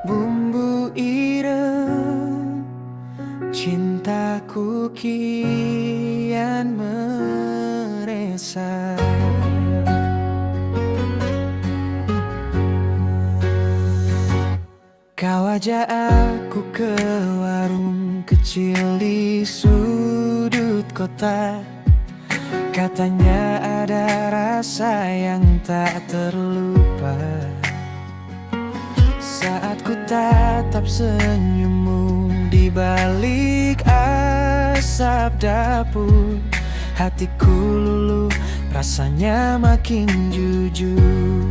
Bumbu ireng cintaku kian meresap. Kau ajak aku ke warung kecil di sudut kota. Katanya ada rasa yang tak terlupa. Saat ku tatap senyummu di balik asap dapur, hatiku luluh, rasanya makin jujur.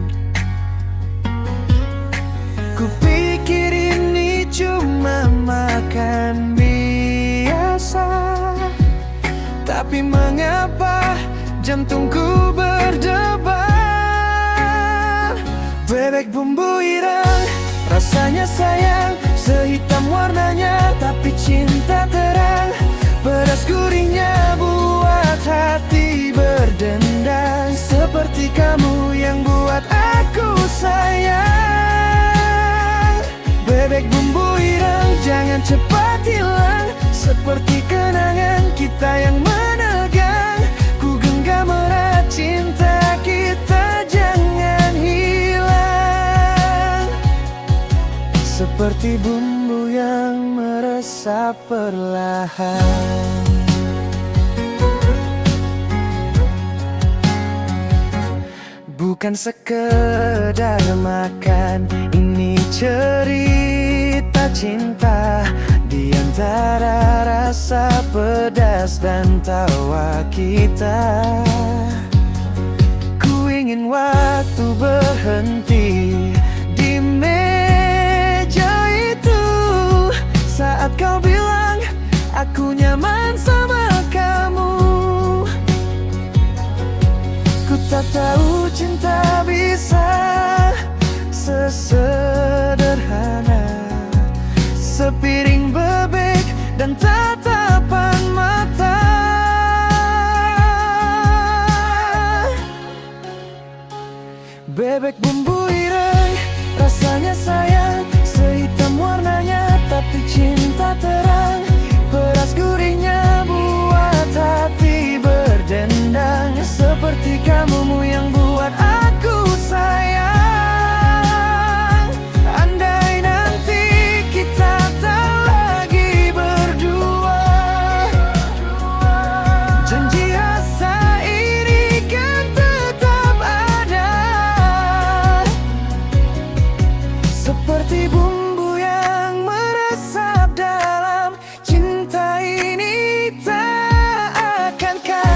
Ku pikir ini cuma makan biasa, tapi mengapa jantungku berdebar? Bebek bumbu ireng, rasanya sayang, sehitam warnanya, tapi cinta terang. Pedas gurihnya buat hati berdendang, seperti kamu yang buat aku sayang. Bebek bumbu ireng, jangan cepat hilang, seperti kenangan kita yang menegang. Ku genggam erat cinta kita, jangan hilang. Seperti bumbu yang meresap perlahan. Bukan sekedar makan, ini cerita cinta. Di antara rasa pedas dan tawa kita, ku ingin waktu berhenti di meja itu. Saat kau bilang aku nyaman sama kamu, ku tak tahu cinta bisa sesederhana sepiring bebek dan tatapan mata. Bebek bumbu ireng, rasanya sayang, sehitam warnanya, tapi cinta terang. Pedas gurihnya buat hati berdendang, seperti kamumu yang buat aku sayang. Andai nanti kita tak lagi berdua, janji rasa ini kan tetap ada. Seperti bumbu yang meresap dalam cinta ini, tak akan karam.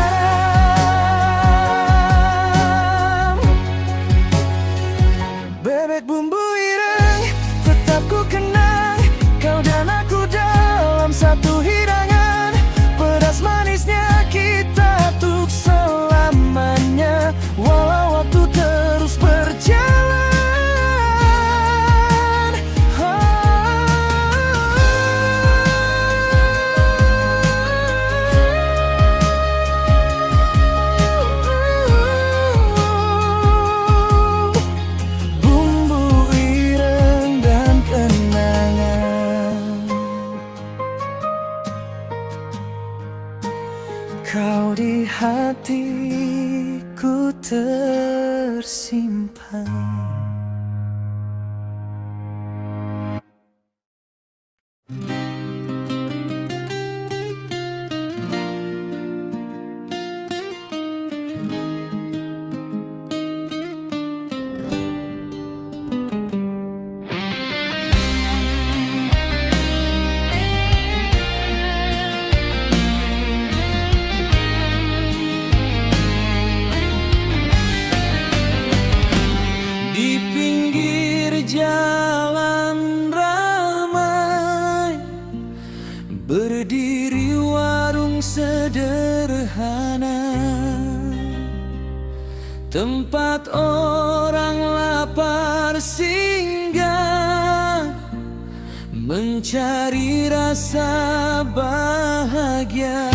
Bebek bumbu ireng, tetap ku kenang, kau dan aku dalam satu hidangan. Pedas manisnya kita untuk selamanya, walau waktu terus berjalan. Bumbu ireng dan kenangan, kau di hatiku tersimpan. Di pinggir jalan ramai, berdiri warung sederhana, tempat orang lapar singgah, mencari rasa bahagia.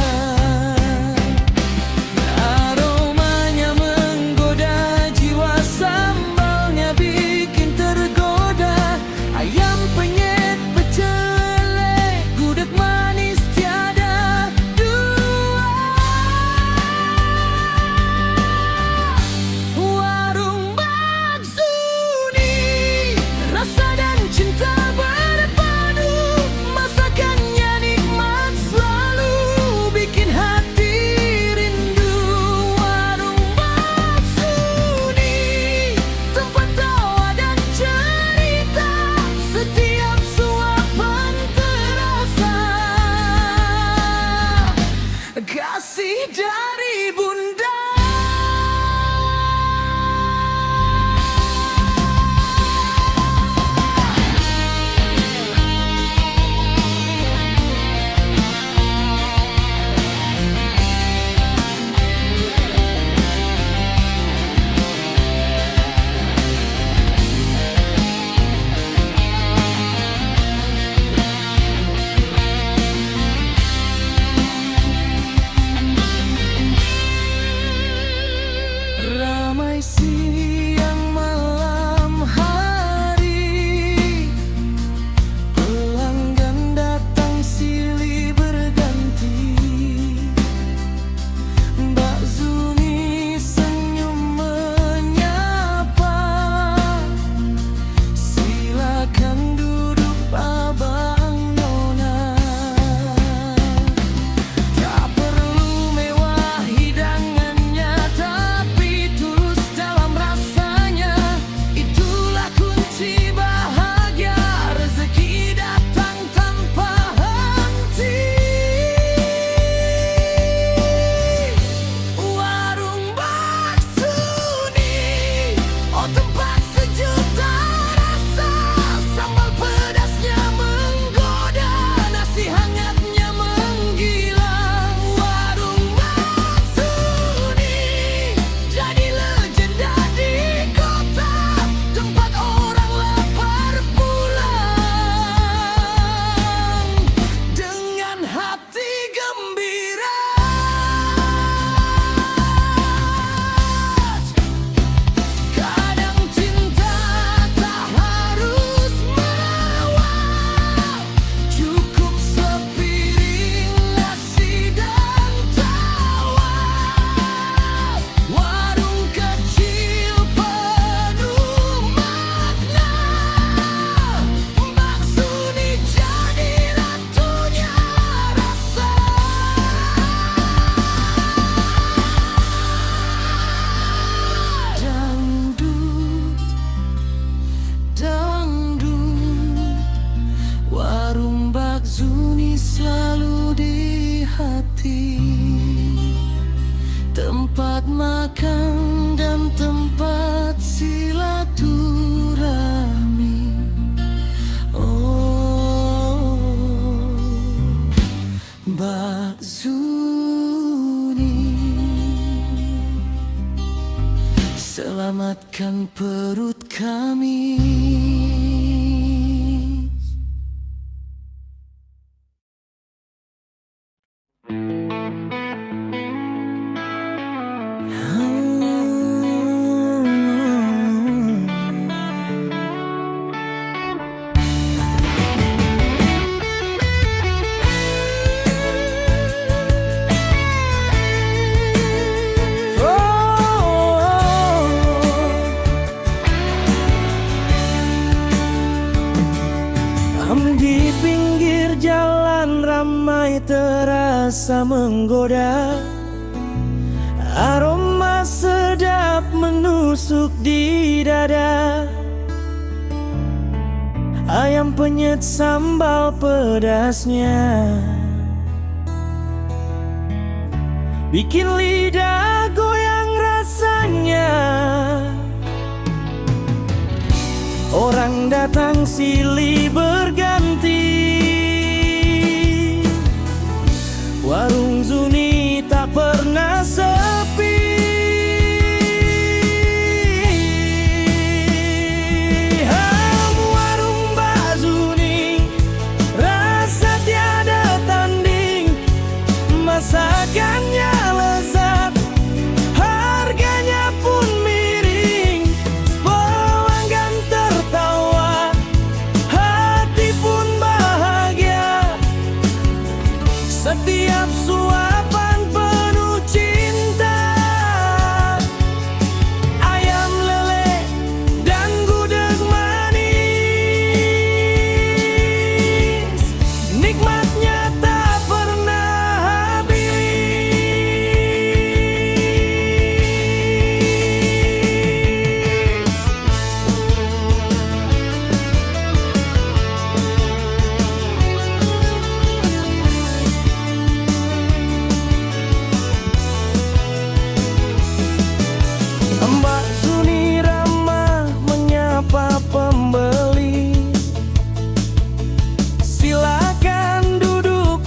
selalu di hati, tempat makan dan tempat silaturahmi. Oh, Mbak Zuni, selamatkan perut kami. Di pinggir jalan ramai terasa menggoda, aroma sedap menusuk di dada. Ayam penyet sambal pedasnya bikin lidah goyang rasanya. Orang datang silih berganti, warung Zuni tak pernah sepi. Warung Mbak Zuni, rasa tiada tanding, masakannya lezat, harganya pun miring. Pelanggan tertawa, hati pun bahagia. Setiap suapan penuh cinta, ayam lele dan gudeg manis, nikmatnya tak pernah habis. Mbak Zuni ramah menyapa pembeli, silakan duduk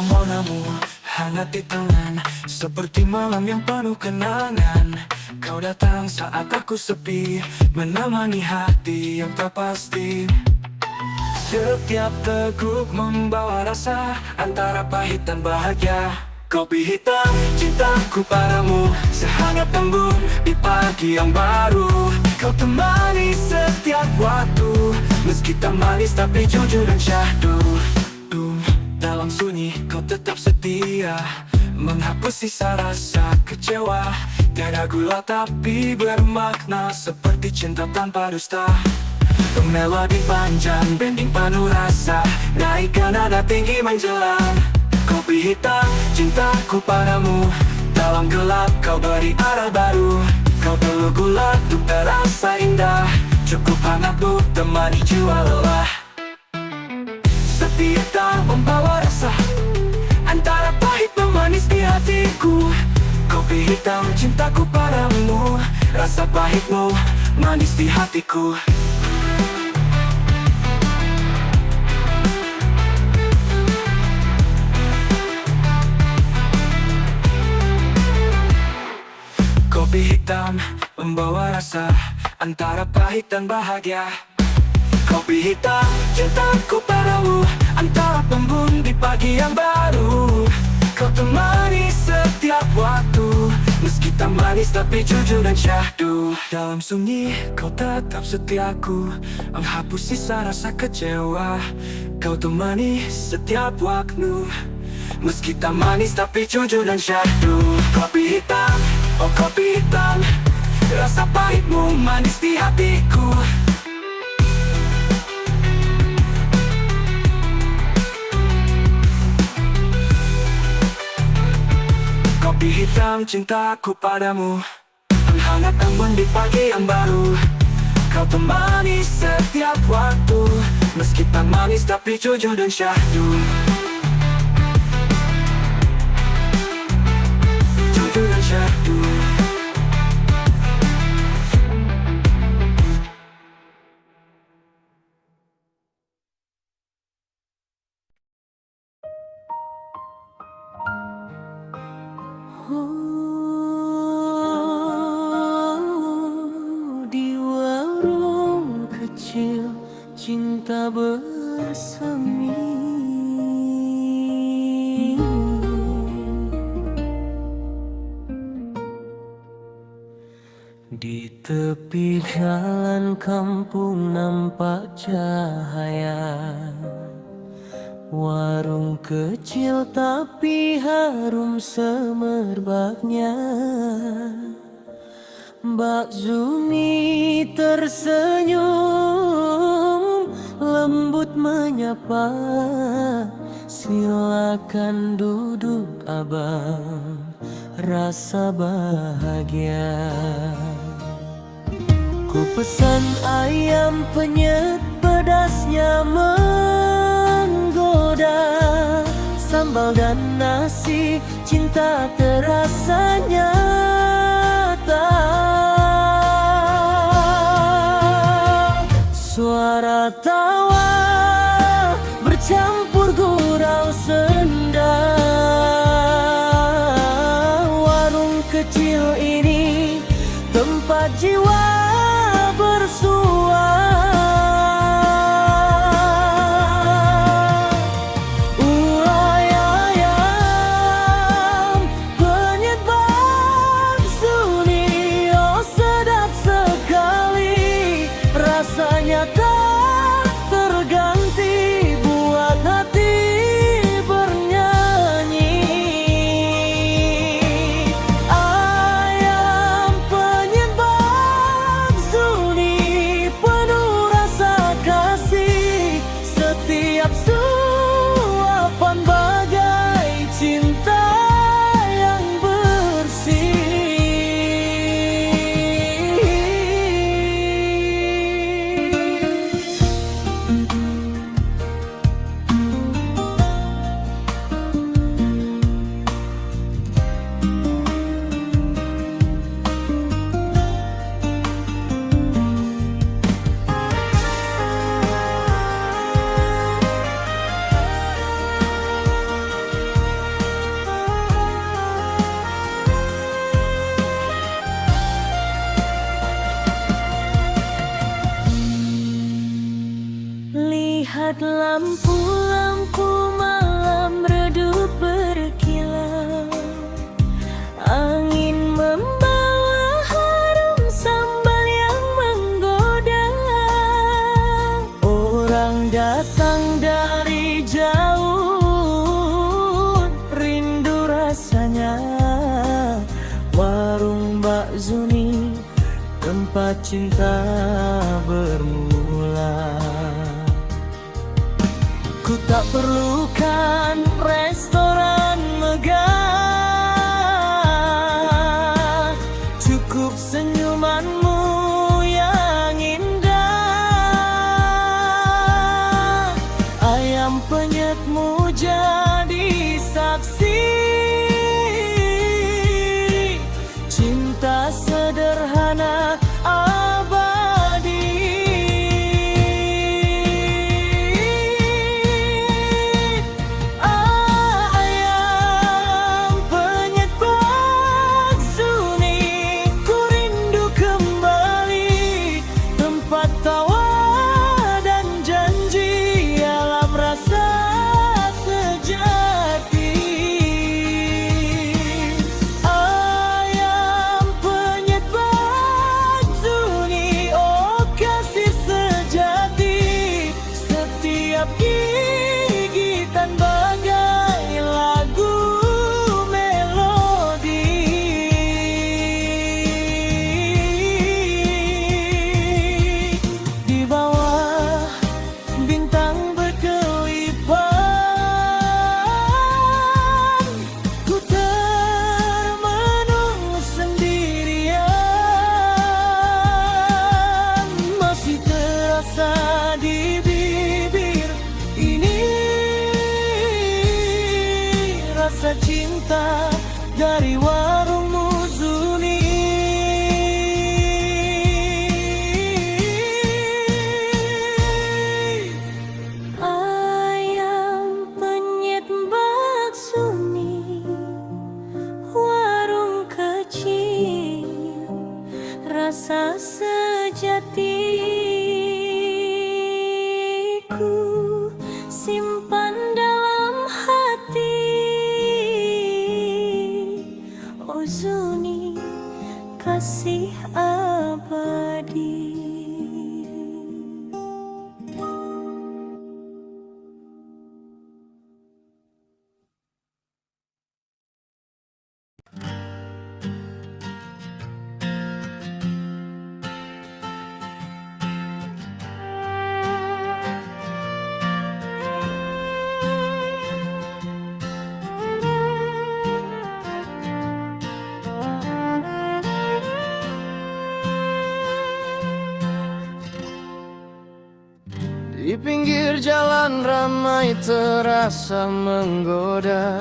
Pemonamu hangat di tangan, seperti malam yang penuh kenangan. Kau datang saat aku sepi, menemani hati yang tak pasti. Setiap teguk membawa rasa antara pahit dan bahagia. Kopi hitam, cintaku padamu sehangat embun di pagi yang baru. Kau temani setiap waktu, meski tak manis tapi jujur dan syahdu. Dalam sunyi kau tetap setia, menghapus sisa rasa kecewa. Tiada gula tapi bermakna, seperti cinta tanpa dusta. Melodi panjang, bending penuh rasa, naikkan nada tinggi menjelang. Kopi hitam, cintaku padamu, dalam gelap kau beri arah baru. Kau perlu gula untuk terasa indah, cukup hangatmu temani jiwa lelah. Setiap tak membawa rasa, antara pahit dan manis di hatiku. Kopi hitam, cintaku padamu, rasa pahitmu, manis di hatiku. Kopi hitam membawa rasa antara pahit dan bahagia. Kopi hitam, cintaku padamu, antara embun di pagi yang baru. Kau temani setiap waktu, meski tak manis tapi jujur dan syahdu. Dalam sunyi kau tetap setiaku, menghapus sisa rasa kecewa. Kau temani setiap waktu, meski tak manis tapi jujur dan syahdu. Kopi hitam, oh kopi hitam, rasa pahitmu manis di hatiku. Kopi hitam, cintaku padamu, menghangat embun di pagi yang baru. Kau temani setiap waktu, meski tak manis tapi jujur dan syahdu. Jujur dan syahdu. Di warung kecil cinta bersemi, di tepi jalan kampung nampak cahaya. Warung kecil tapi harum semerbaknya. Mbak Zumi tersenyum lembut menyapa, silakan duduk abang, rasa bahagia. Ku pesan ayam penyet, pedasnya menggoda, sambal dan nasi, cinta terasa nyata. Suara tawa bercampur gurau senda. Warung kecil ini tempat jiwa bersua. Urai ayam penyet Bang Suni, oh sedap sekali, rasanya tak terganti, buat hati bernyanyi. Ayam penyet Bang cinta bermula. Ku tak perlukan restoran megah, cukup senyumanmu yang indah. Ayam penyetmu jadi saksi cinta sederhana abadi. Ayam penyet Baksuni, ku rindu kembali tempat tawa dan janji alam rasa sejati. Ayam penyet Baksuni, oh kasih sejati, setiap gigitan bagai lagu melodi. Di bawah bintang berkelipan, ku termenung sendirian. Masih terasa di bibir ini rasa cinta dari warungmu Zuni. Ayam penyet Baksuni, warung kecil, rasa sejatiku simpan dalam hati. Oh Zuni, kasih abadi. Di pinggir jalan ramai terasa menggoda,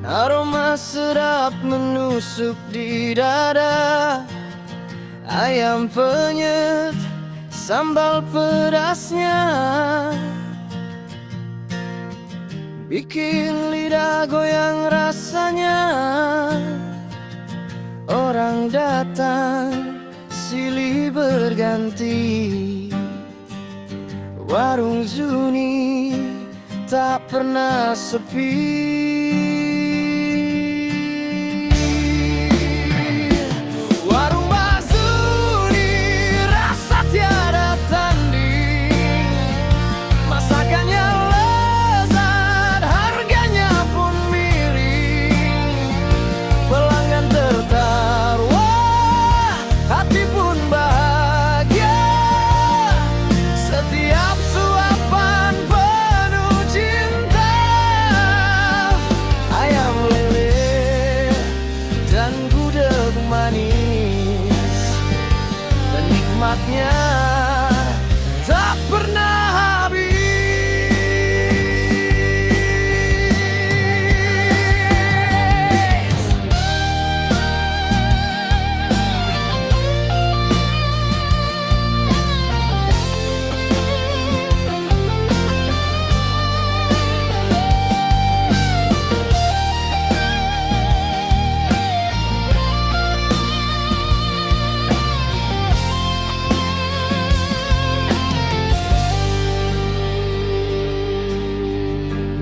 aroma sedap menusuk di dada. Ayam penyet, sambal pedasnya bikin lidah goyang rasanya. Orang datang silih berganti, warung Zuni tak pernah sepi. Warung Baksuni rasa tiada tanding, masakannya lezat, harganya pun miring. Pelanggan tertawa, hati pun bahagia. Setiap suapan penuh cinta. Ayam lele dan gudeg manis, dan nikmatnya tak pernah habis.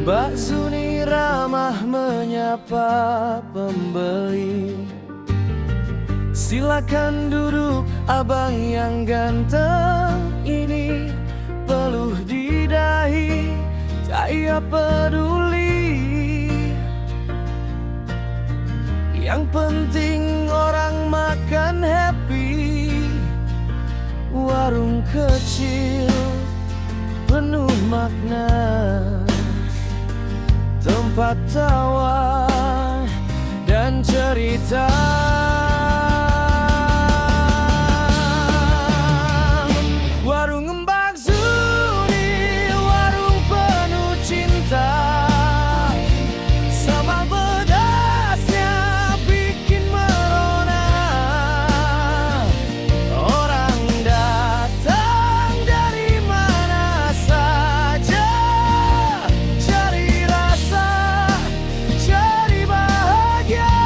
Baksuni ramah menyapa pembeli. Silakan duduk abang yang ganteng ini, peluh di dahi, tak ia peduli. Yang penting orang makan happy. warung kecil penuh makna, tempat tawa dan cerita. Warung Mbak Zuni, warung penuh cinta, sambal pedasnya bikin merona. Orang datang dari mana saja, cari rasa, cari bahagia.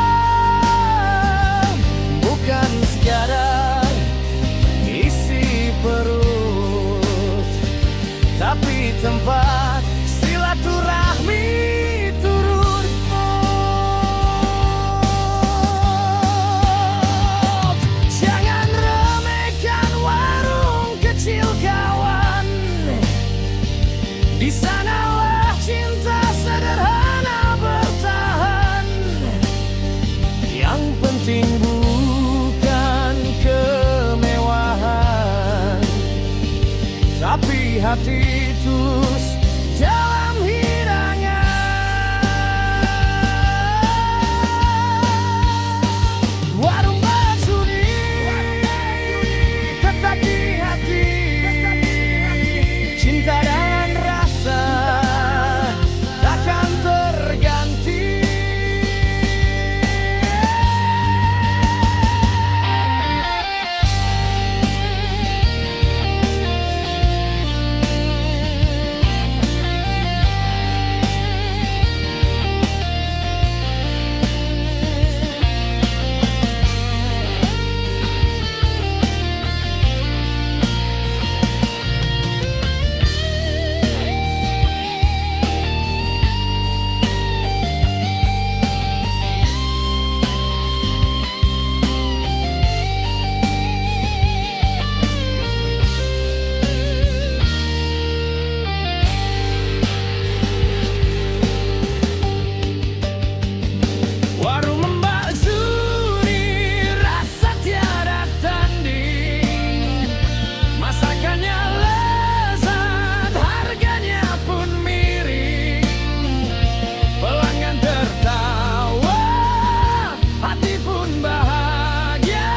Bukan sekadar isi perut, tapi tempat silaturahmi turun. Jangan remehkan warung kecil kawan, di sanalah cinta sederhana bertahan. Yang penting bukan kemewahan, tapi hati tulus dalam hidangan. Warung Mbak Zuni tetap di hati, cinta dan rasa takkan terganti. Warung Mbak Zuni rasa tiada tanding, masakannya lezat, harganya pun miring. Pelanggan tertawa, hati pun bahagia.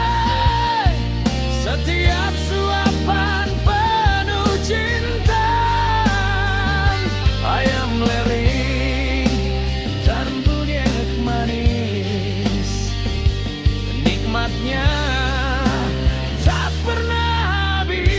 Setiap suapan penuh cinta, ayam lering dan bunyek manis, nikmatnya tak pernah habis.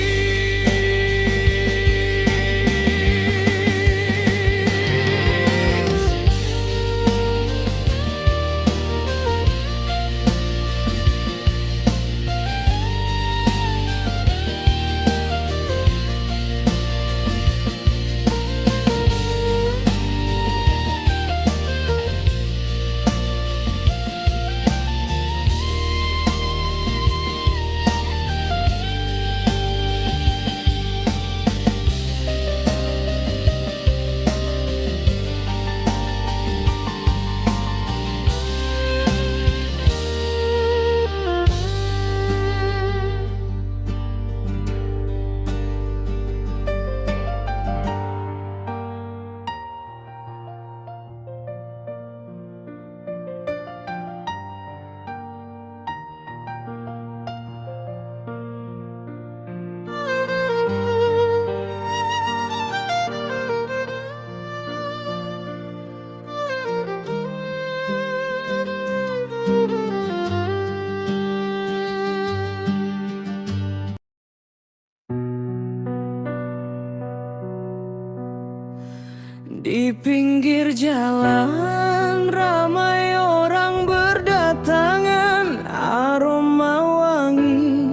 Di pinggir jalan ramai orang berdatangan, aroma wangi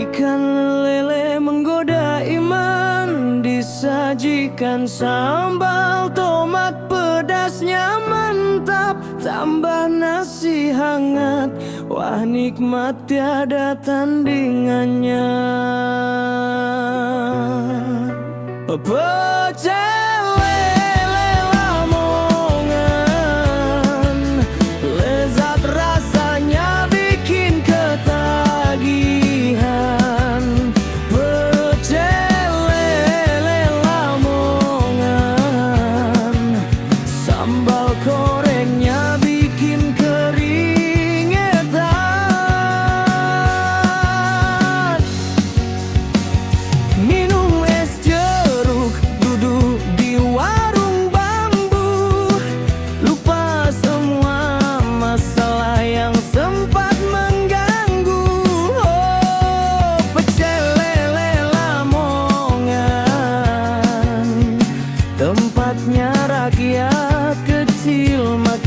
ikan lele menggoda iman. Disajikan sambal tomat pedasnya mantap, tambah nasi hangat, wah nikmat tiada tandingannya. Pecel lele Lamongan, lezat rasanya bikin ketagihan.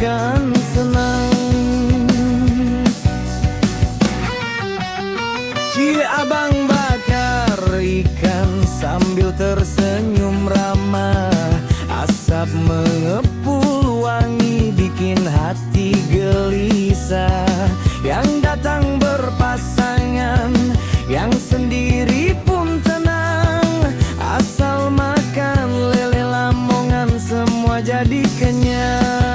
akan senang. Abang bakar ikan sambil tersenyum ramah. Asap mengepul wangi bikin hati gelisah. Yang datang berpasangan, yang sendiri pun tenang. Asal makan lele Lamongan semua jadi kenyang.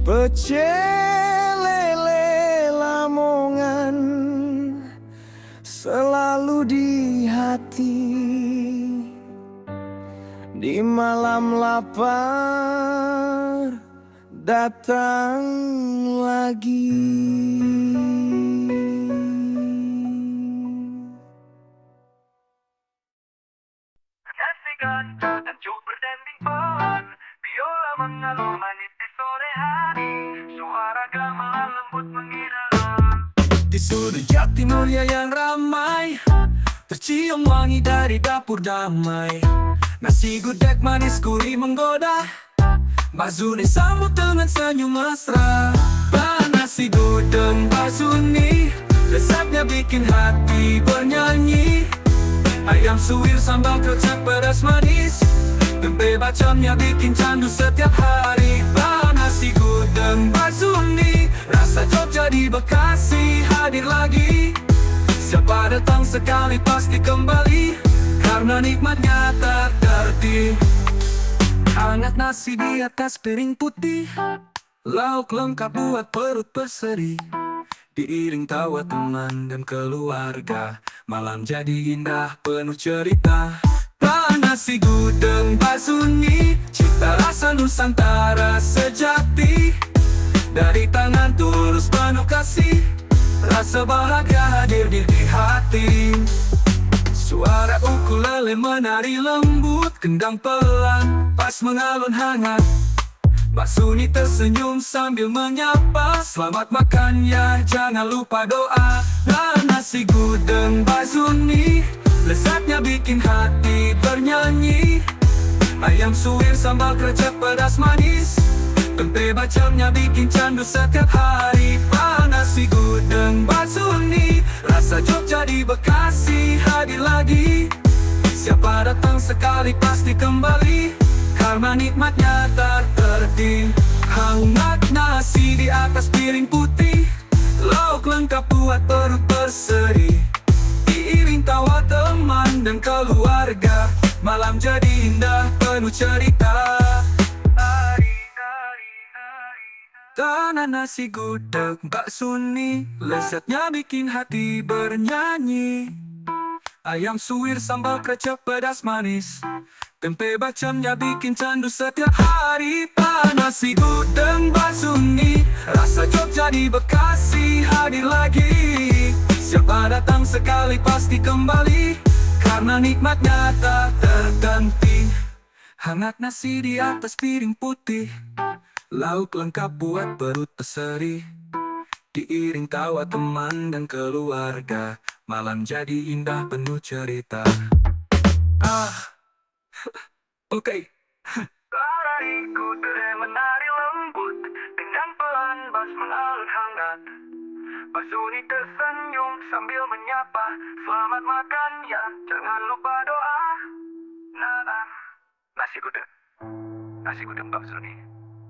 Pecel lele Lamongan selalu di hati. Di malam lapar datang lagi. Kasihkan dan cukup berdending pohon, biola mengalun manis di sore hari, suara gamelan lembut menghilang. Di sudut jati mulia yang ramai, tercium wangi dari dapur damai. Nasi gudeg manis gurih menggoda, Mbak Zuni sambut dengan senyum mesra. Nasi gudeg Mbak Zuni, lezatnya bikin hati bernyanyi. Ayam suwir sambal kecap pedas manis, tempe bacemnya bikin candu setiap hari. Nasi gudeg Mbak Zuni, rasa Jogja di Bekasi hadir lagi. Siapa datang sekali pasti kembali, karena nikmatnya tak terhenti. Hangat nasi di atas piring putih, lauk lengkap buat perut berseri. Diiring tawa teman dan keluarga, malam jadi indah penuh cerita. Nasi gudeg Mbak Zuni, cita rasa Nusantara sejati. Dari tangan tulus penuh kasih, rasa bahagia hadir di hati. Suara ukulele menari lembut, kendang pelan pas mengalun hangat. Mbak Zuni tersenyum sambil menyapa, selamat makan ya, jangan lupa doa. Nasi gudeg Mbak Zuni, lezatnya bikin hati bernyanyi. Ayam suwir sambal krecek pedas manis, Tempe bacemnya bikin candu setiap hari. Nasi gudeg bakso uni, rasa Jogja di Bekasi hadir lagi. Siapa datang sekali pasti kembali, karena nikmatnya tak tertanding. Hangat nasi di atas piring putih, lauk lengkap buat perut berseri. Diiring tawa teman dan keluarga, malam jadi indah penuh cerita. Tanah nasi gudeg bakso uni, lezatnya bikin hati bernyanyi. Ayam suwir sambal krecek pedas manis, tempe bacemnya bikin candu setiap hari. Nasi gudeg bakso uni, rasa Jogja di Bekasi hadir lagi. Siapa datang sekali pasti kembali, karena nikmatnya tak terganti. Hangat nasi di atas piring putih, lauk lengkap buat perut berseri. Diiring tawa teman dan keluarga, malam jadi indah penuh cerita. Oke. Lariku menari lembut, dengan pelan bas mengalir hangat. Basuni tersenyum sambil menyapa, selamat makan ya, jangan lupa doa. Nasi gudeg bakso uni,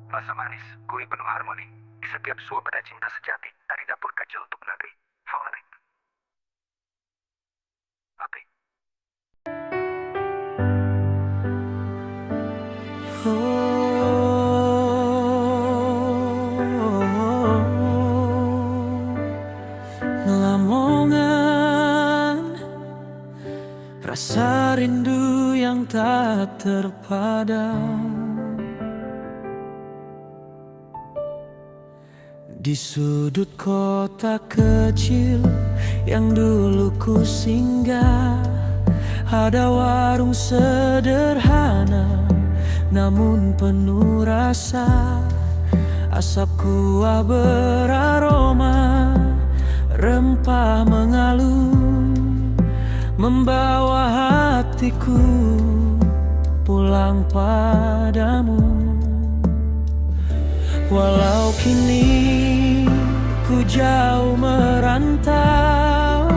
rasa manis, gurih penuh harmoni. Di setiap suap ada cinta sejati, dari dapur kecil untuk negeri. Favorit. Oke. Lamongan, rasa rindu yang tak terpadam. Di sudut kota kecil yang dulu ku singgah, ada warung sederhana namun penuh rasa. Asap kuah beraroma, rempah mengalun, membawa hatiku pulang padamu. Walau kini ku jauh merantau,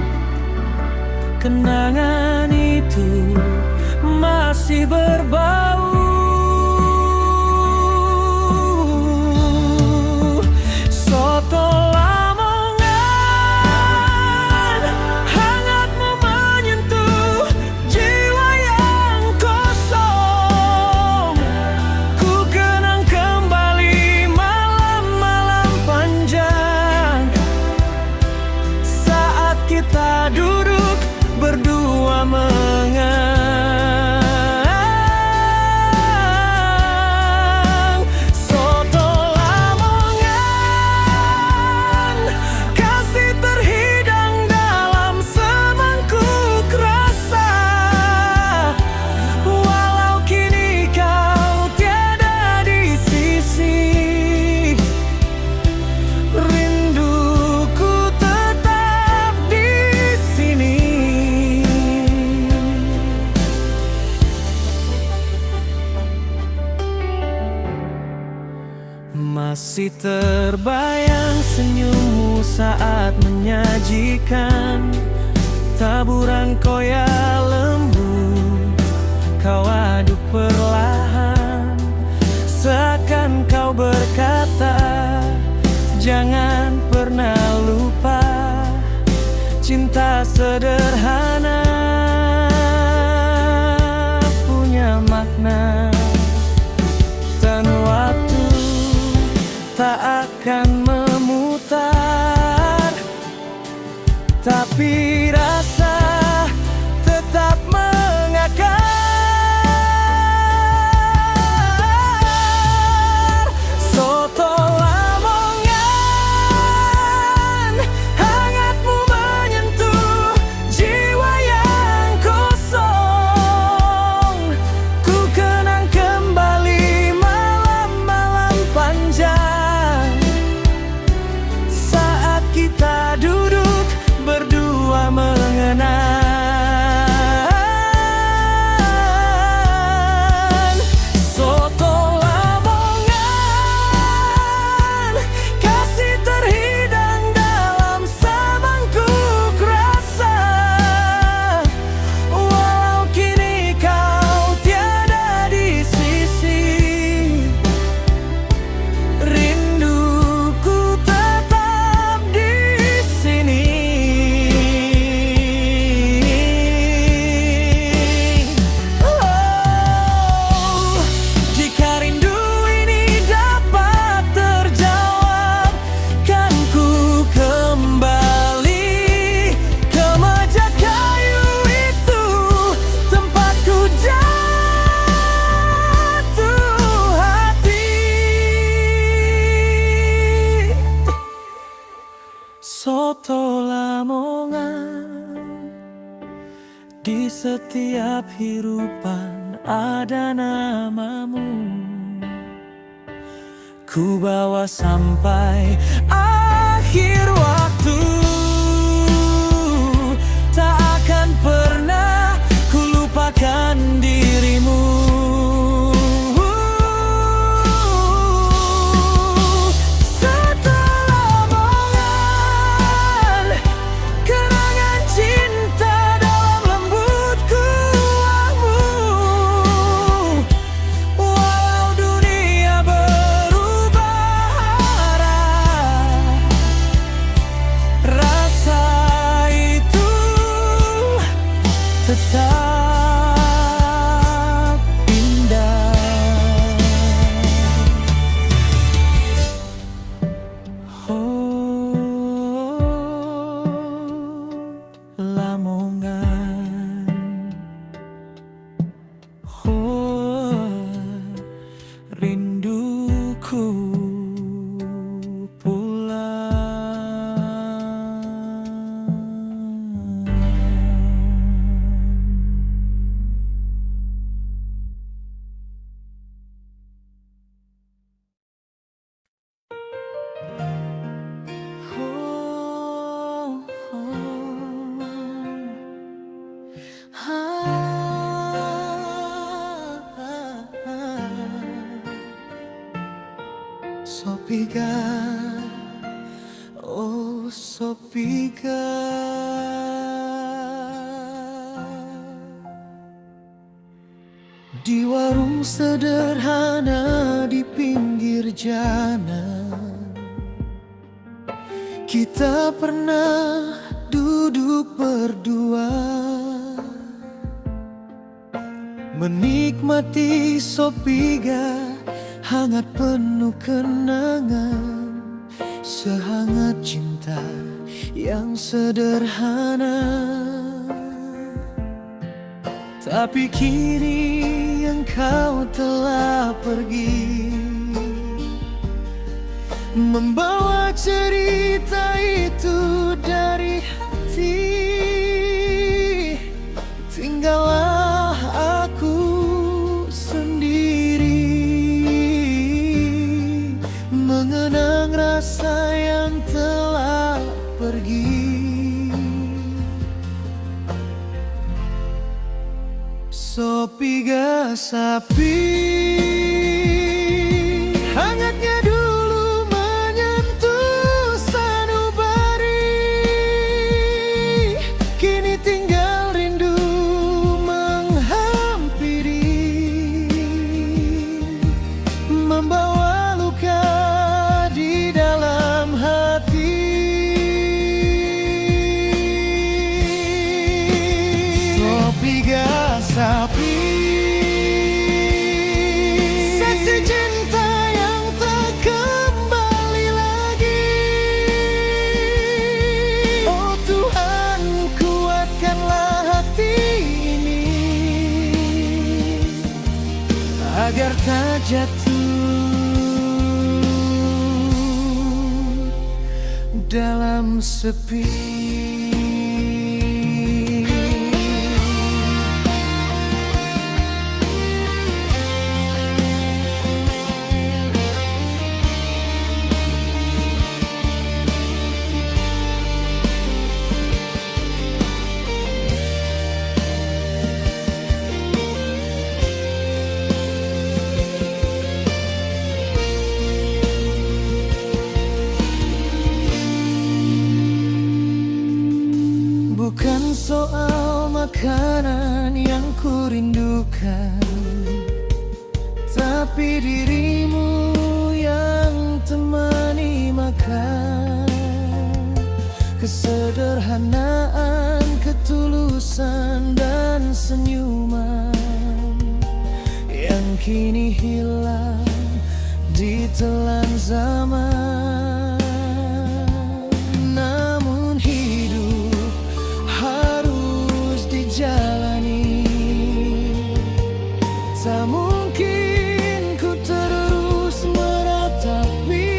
kenangan itu masih berbau. Soto Lamongan, hangatmu menyentuh jiwa yang kosong. Ku kenang kembali malam-malam panjang, saat kita duduk berdua mengang. Soto Lamongan, kasih terhidang dalam semangkuk rasa. Walau kini kau tiada di sisi, rinduku tetap di sini. Masih terbayang senyummu saat menyajikan taburan koya lembut. Kau aduk perlahan, seakan kau berkata, jangan pernah lupa cinta sederhana punya makna. Dan waktu tak akan memutar, tapi rasa tetap mengakar. Soto Lamongan, hangatmu menyentuh jiwa yang Di setiap hirupan ada namamu. Ku bawa sampai akhir waktu. Tak akan pernah ku lupakan dirimu. Setelah momen kenangan cinta dalam lembut kuahmu. Walau dunia berubah arah, rasa itu tetap indah. Oh, Lamongan. Oh, rinduku pulang. Oh, Sopiga, oh Sopiga. Di warung sederhana di pinggir jalan, kita pernah duduk berdua, menikmati Sopiga hangat penuh kenangan, sehangat cinta yang sederhana. Tapi kini engkau telah pergi, membawa cerita itu dari hati. Tinggallah aku sendiri, mengenang rasa yang telah pergi. Sopiga sapi, hangatnya dulu menyentuh sanubari. Kini tinggal rindu menghampiri, membawa luka di dalam hati. Sopiga sapi, saksi cinta yang tak kembali lagi. Oh Tuhan, kuatkanlah hati ini, agar tak jatuh dalam sepi. Bukan soal makanan yang kurindukan, tapi dirimu yang temani makan. Kesederhanaan, ketulusan, dan senyuman yang kini hilang ditelan zaman. Namun hidup harus dijalani, tak mungkin ku terus meratapi.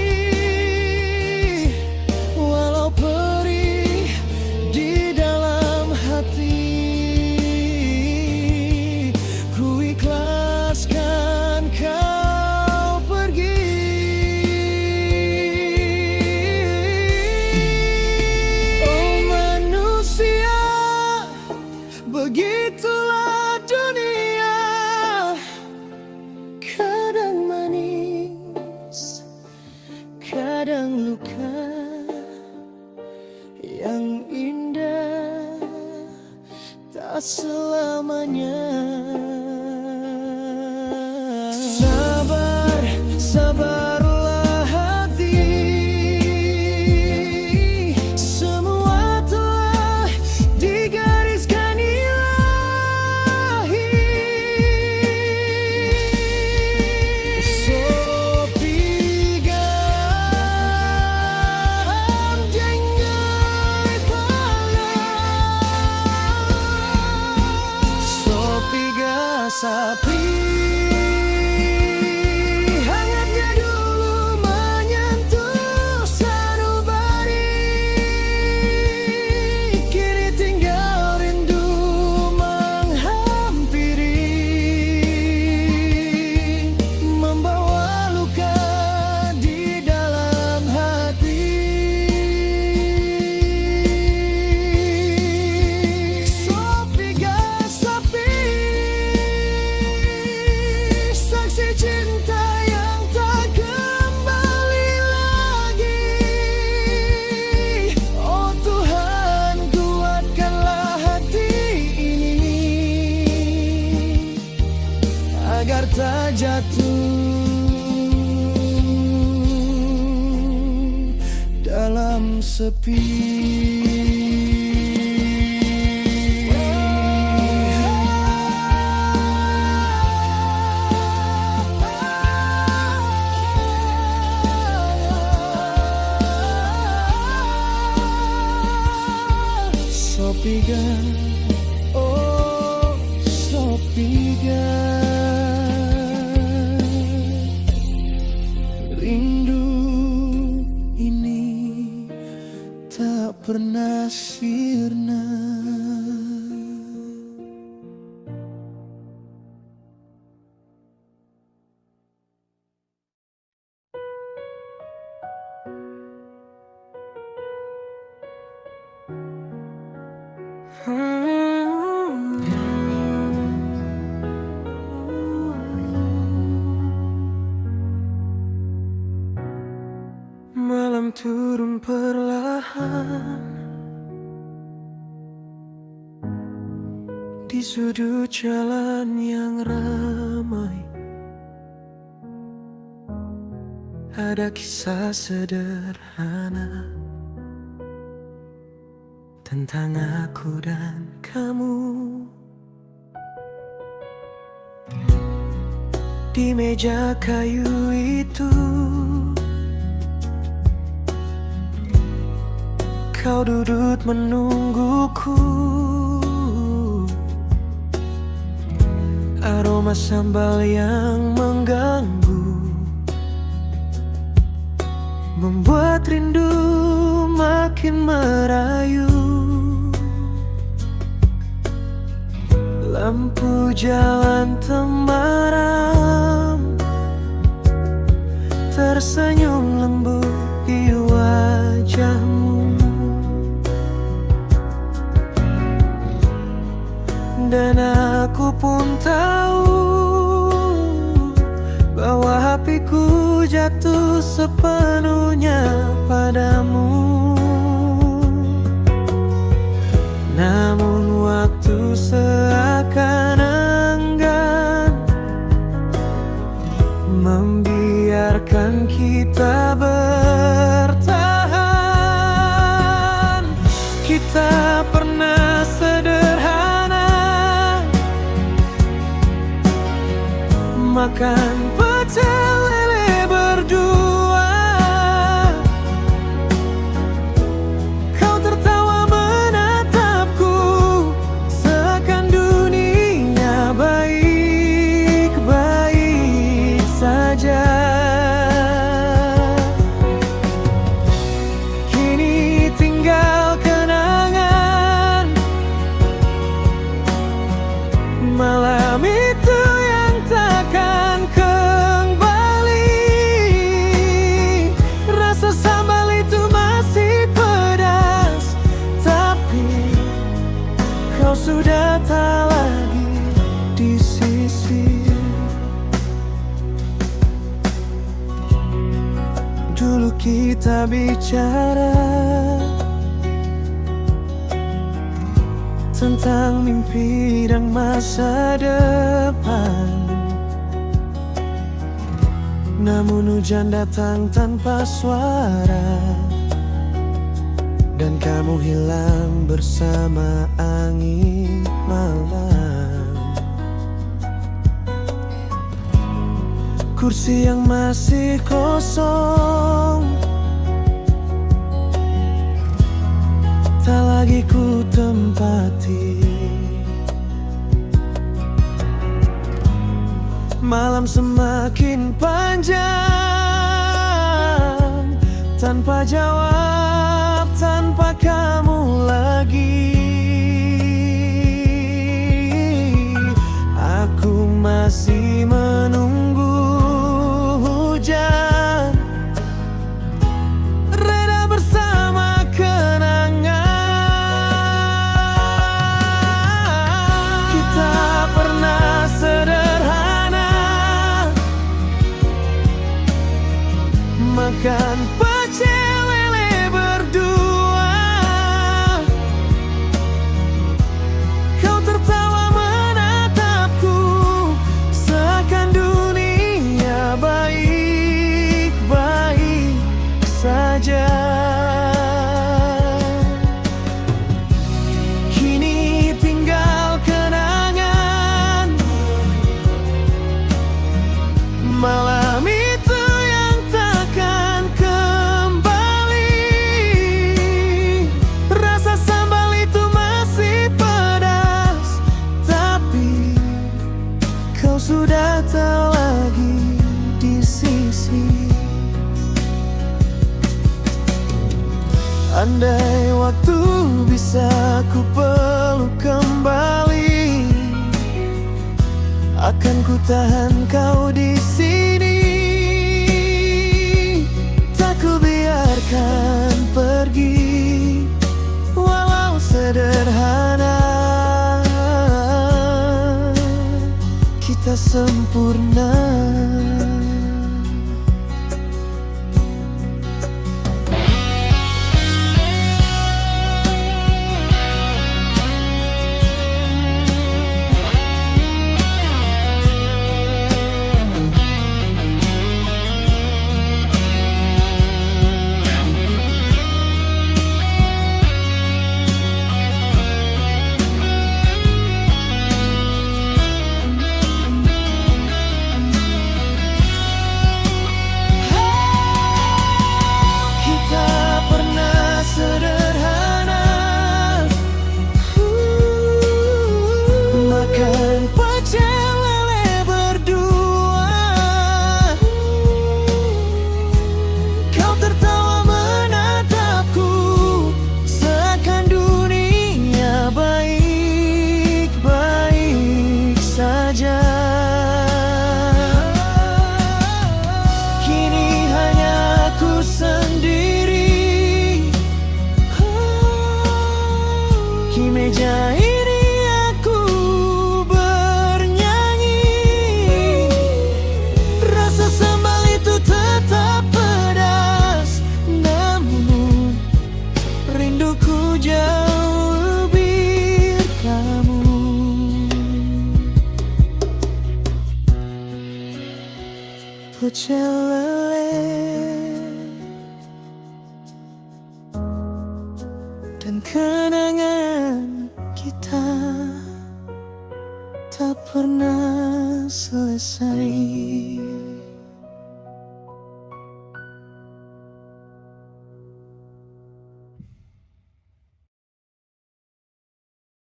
Walau perih di dalam hati, tak selamanya. Sabar, sabarlah hati, semua telah digariskan ilahi. So bigam jenggai pala, so biga sapi. Hangatnya dulu menyentuh sanubari, kini tinggal rindu menghampiri, membawa luka di dalam hati. Sopiga sapi, saksi cinta yang tak kembali lagi. Oh Tuhan, kuatkanlah hati ini agar tak jatuh dalam sepi. Sopiga, oh Sopiga, rindu ini tak pernah sirna. Malam turun perlahan di sudut jalan yang ramai. Ada kisah sederhana tentang aku dan kamu. Di meja kayu itu kau duduk menungguku. Aroma sambal yang mengganggu membuat rindu makin merayu. Lampu jalan temaram, tersenyum lembut di wajahmu. Dan aku pun tahu bahwa hatiku jatuh sepenuhnya padamu. Namun waktu seakan enggan membiarkan kita bertahan. Kita pernah sederhana, makan pecel lele berdua. Kau tertawa menatapku, seakan dunia baik-baik saja. Kini tinggal kenangan malam itu yang takkan kembali. Rasa sambal itu masih pedas, tapi kau sudah tak lagi di sisi. Dulu kita bicara tentang mimpi dan masa depan. Namun hujan datang tanpa suara, dan kamu hilang bersama angin malam. Kursi yang masih kosong tak lagi ku tempati. Malam semakin panjang, tanpa jawab, tanpa kamu lagi. Aku masih menunggu hujan reda bersama kenangan. Kita pernah sederhana, makan pecel lele berdua. Kau tertawa menatapku, seakan dunia baik-baik saja. Kini tinggal kenangan malam itu yang takkan kembali. Rasa sambal itu masih pedas, tapi kau sudah tak lagi di sisi. Andai waktu bisa ku peluk kembali, akan ku tahan kau di sini. Tak ku biarkan pergi, walau sederhana. Kita sempurna. Makan pecel lele berdua. Kau tertawa menatapku, seakan dunia baik-baik saja. Kini hanya aku sendiri di meja ini. Rinduku jauh lebih kamu. Pecel lele dan kenangan kita tak pernah selesai.